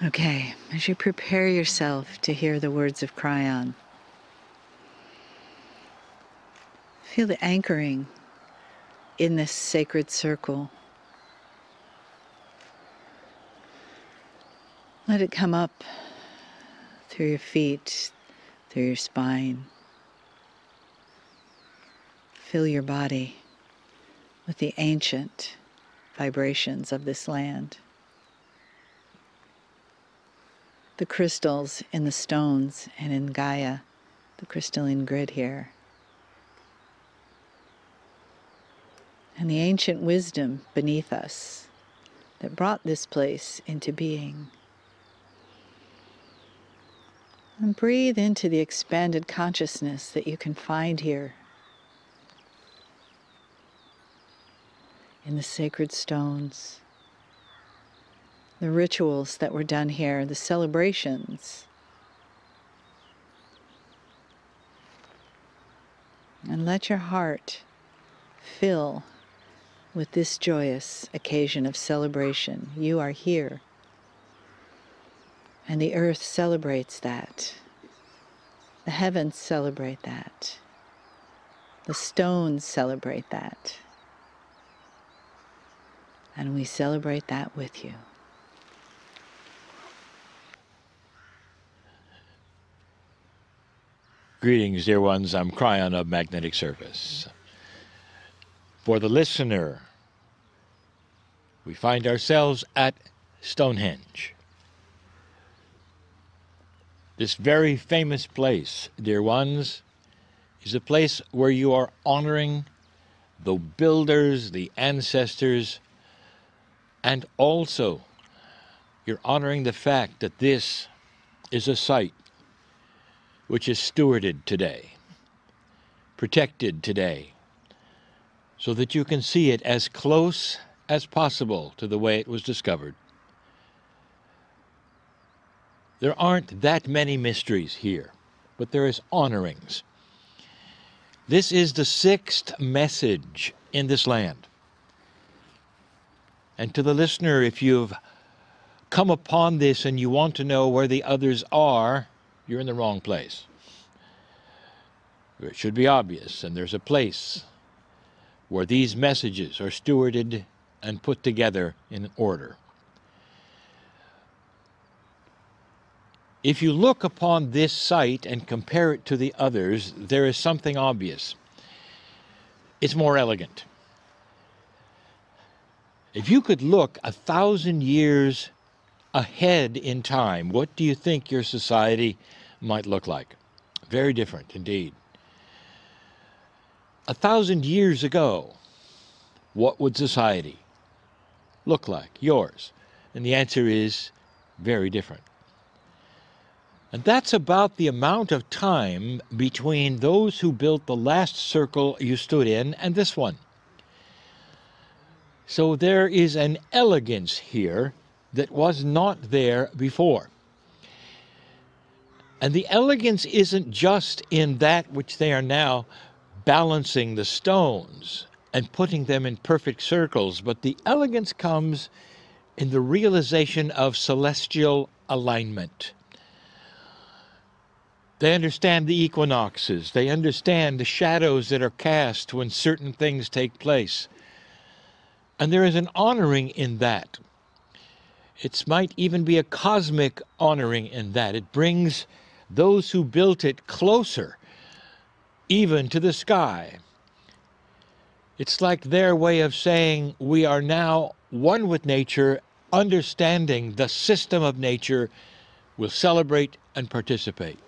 Okay, as you prepare yourself to hear the words of Kryon, feel the anchoring in this sacred circle. Let it come up through your feet, through your spine. Fill your body with the ancient vibrations of this land. The crystals in the stones and in Gaia, the crystalline grid here. And the ancient wisdom beneath us that brought this place into being. And breathe into the expanded consciousness that you can find here in the sacred stones, the rituals that were done here, the celebrations. And let your heart fill with this joyous occasion of celebration. You are here, and the earth celebrates that. The heavens celebrate that. The stones celebrate that. And we celebrate that with you. Greetings, dear ones. I'm Kryon of Magnetic Service. For the listener, we find ourselves at Stonehenge. This very famous place, dear ones, is a place where you are honoring the builders, the ancestors, and also you're honoring the fact that this is a site which is stewarded today, protected today, so that you can see it as close as possible to the way it was discovered. There aren't that many mysteries here, but there is honorings. This is the sixth message in this land. And to the listener, if you've come upon this and you want to know where the others are, you're in the wrong place. It should be obvious, and there's a place where these messages are stewarded and put together in order. If you look upon this site and compare it to the others, there is something obvious. It's more elegant. If you could look 1,000 years ahead in time, what do you think your society might look like? Very different indeed. 1,000 years ago, what would society look like, yours? And the answer is very different. And that's about the amount of time between those who built the last circle you stood in and this one. So there is an elegance here that was not there before. And the elegance isn't just in that which they are now balancing the stones and putting them in perfect circles, but the elegance comes in the realization of celestial alignment. They understand the equinoxes. They understand the shadows that are cast when certain things take place. And there is an honoring in that. It might even be a cosmic honoring in that. It brings those who built it closer, even to the sky. It's like their way of saying we are now one with nature, understanding the system of nature, will celebrate and participate.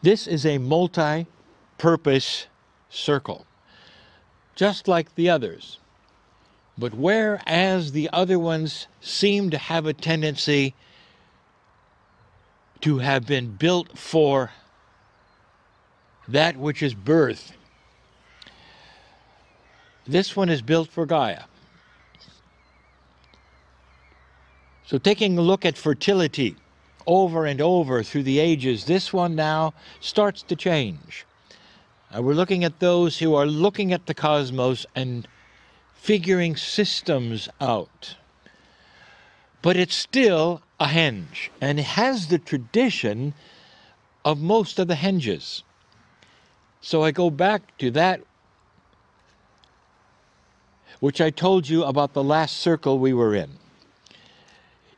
This is a multi-purpose circle, just like the others. But whereas the other ones seem to have a tendency to have been built for that which is birth, this one is built for Gaia. So taking a look at fertility over and over through the ages, this one now starts to change. We're looking at those who are looking at the cosmos and figuring systems out. but it's still a henge, and it has the tradition of most of the henges. So I go back to that which I told you about the last circle we were in.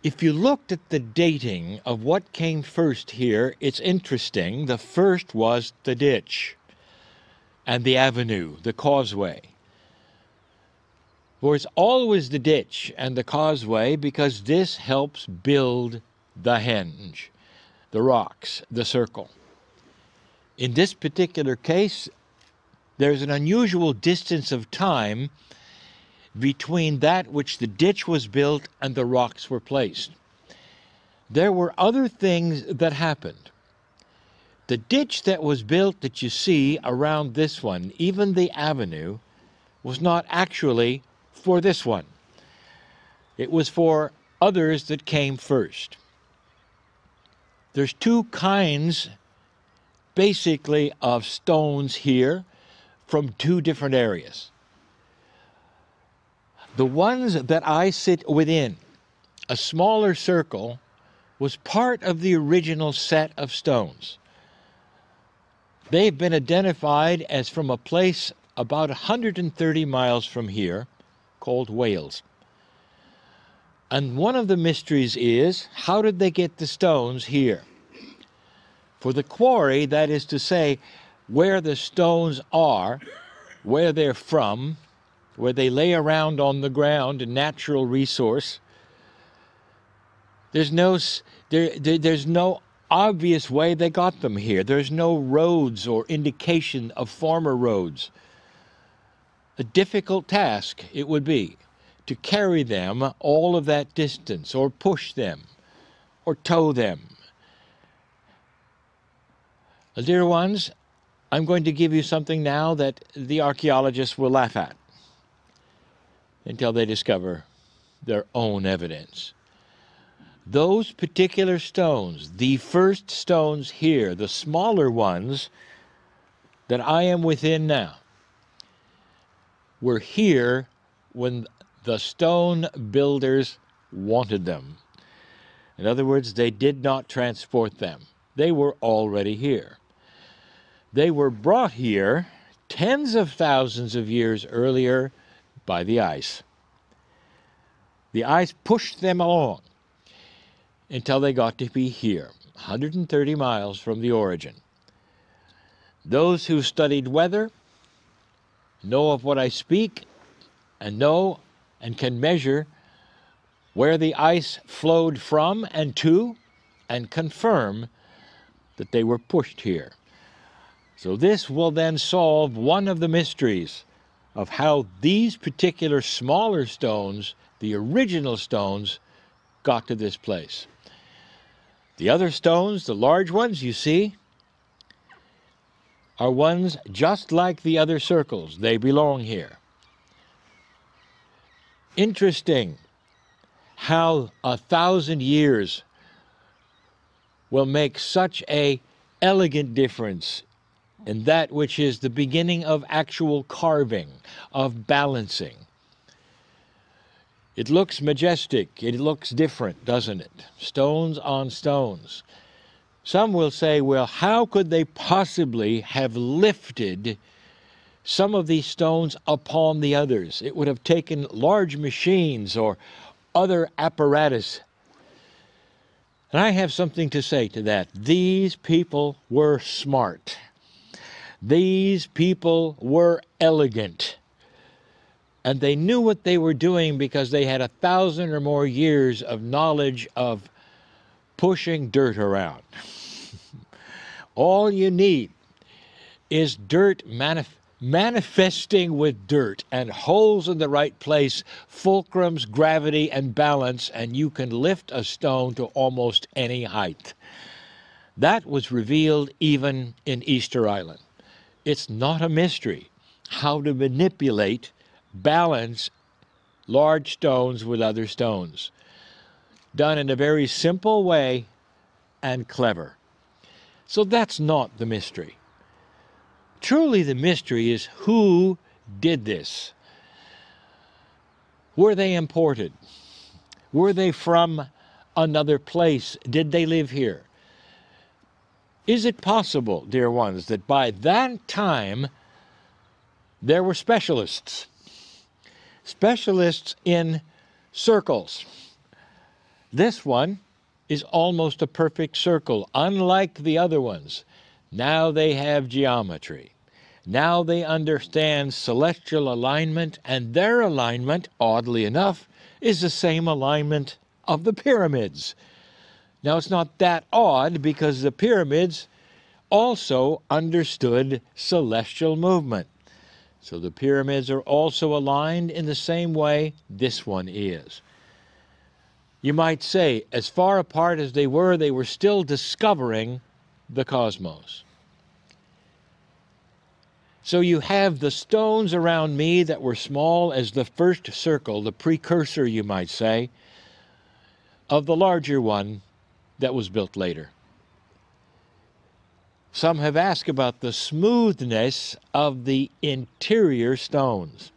If you looked at the dating of what came first here, it's interesting. The first was the ditch and the avenue, the causeway. For it's always the ditch and the causeway because this helps build the henge, the rocks, the circle. In this particular case, there's an unusual distance of time between that which the ditch was built and the rocks were placed. There were other things that happened. The ditch that was built that you see around this one, even the avenue, was not actually for this one. It was for others that came first. There's two kinds, basically, of stones here from two different areas. The ones that I sit within, a smaller circle, was part of the original set of stones. They've been identified as from a place about 130 miles from here, called Wales. And one of the mysteries is, how did they get the stones here? For the quarry, that is to say, where the stones are, where they're from, where they lay around on the ground, a natural resource, there's no obvious way they got them here. There's no roads or indication of former roads. A difficult task it would be to carry them all of that distance, or push them, or tow them. Dear ones, I'm going to give you something now that the archaeologists will laugh at until they discover their own evidence. Those particular stones, the first stones here, the smaller ones that I am within now, were here when the stone builders wanted them. In other words, they did not transport them. They were already here. They were brought here tens of thousands of years earlier by the ice. The ice pushed them along until they got to be here, 130 miles from the origin. Those who studied weather know of what I speak, and know and can measure where the ice flowed from and to, and confirm that they were pushed here. So this will then solve one of the mysteries of how these particular smaller stones, the original stones, got to this place. The other stones, the large ones you see, are ones just like the other circles. They belong here. Interesting how 1,000 years will make such an elegant difference in that which is the beginning of actual carving, of balancing. It looks majestic, it looks different, doesn't it? Stones on stones. Some will say, well, how could they possibly have lifted some of these stones upon the others? It would have taken large machines or other apparatus. And I have something to say to that. These people were smart. These people were elegant. And they knew what they were doing because they had 1,000 or more years of knowledge of pushing dirt around. All you need is dirt manifesting with dirt and holes in the right place, fulcrums, gravity, and balance, and you can lift a stone to almost any height. That was revealed even in Easter Island. It's not a mystery how to manipulate, balance large stones with other stones. Done in a very simple way and clever. So that's not the mystery. Truly the mystery is who did this. Were they imported? Were they from another place? Did they live here? Is it possible, dear ones, that by that time there were specialists? Specialists in circles. This one is almost a perfect circle, unlike the other ones. Now they have geometry. Now they understand celestial alignment, and their alignment, oddly enough, is the same alignment of the pyramids. Now it's not that odd, because the pyramids also understood celestial movement. So the pyramids are also aligned in the same way this one is. You might say, as far apart as they were still discovering the cosmos. So you have the stones around me that were small as the first circle, the precursor, you might say, of the larger one that was built later. Some have asked about the smoothness of the interior stones.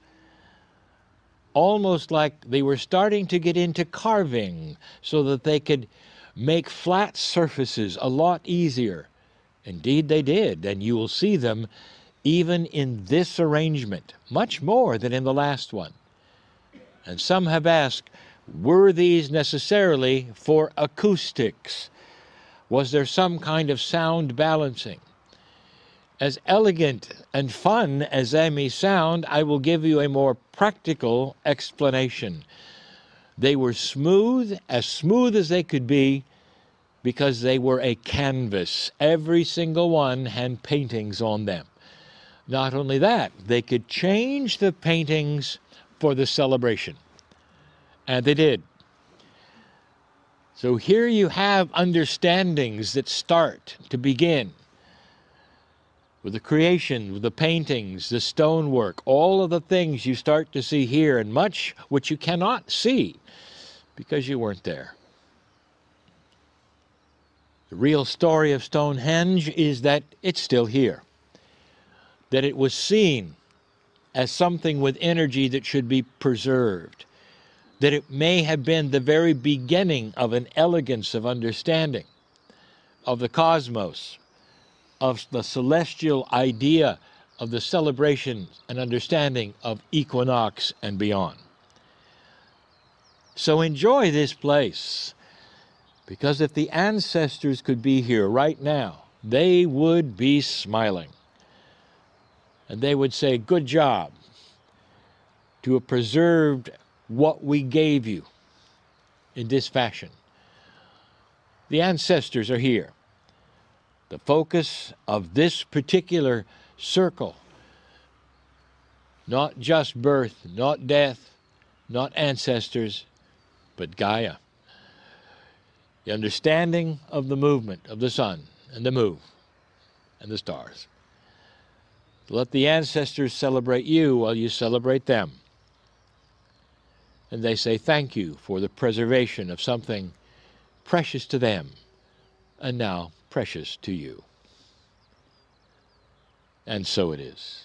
Almost like they were starting to get into carving so that they could make flat surfaces a lot easier. Indeed they did, and you will see them even in this arrangement, much more than in the last one. And some have asked, were these necessarily for acoustics? Was there some kind of sound balancing? As elegant and fun as they may sound, I will give you a more practical explanation. They were smooth as they could be, because they were a canvas. Every single one had paintings on them. Not only that, they could change the paintings for the celebration. And they did. So here you have understandings that start to begin with the creation, with the paintings, the stonework, all of the things you start to see here, and much which you cannot see because you weren't there. The real story of Stonehenge is that it's still here, that it was seen as something with energy that should be preserved, that it may have been the very beginning of an elegance of understanding of the cosmos, of the celestial idea of the celebration and understanding of equinox and beyond. So enjoy this place, because if the ancestors could be here right now, they would be smiling. And they would say, good job to have preserved what we gave you in this fashion. The ancestors are here. The focus of this particular circle, not just birth, not death, not ancestors, but Gaia. The understanding of the movement of the sun and the moon and the stars. Let the ancestors celebrate you while you celebrate them. And they say thank you for the preservation of something precious to them and now precious to you. And so it is.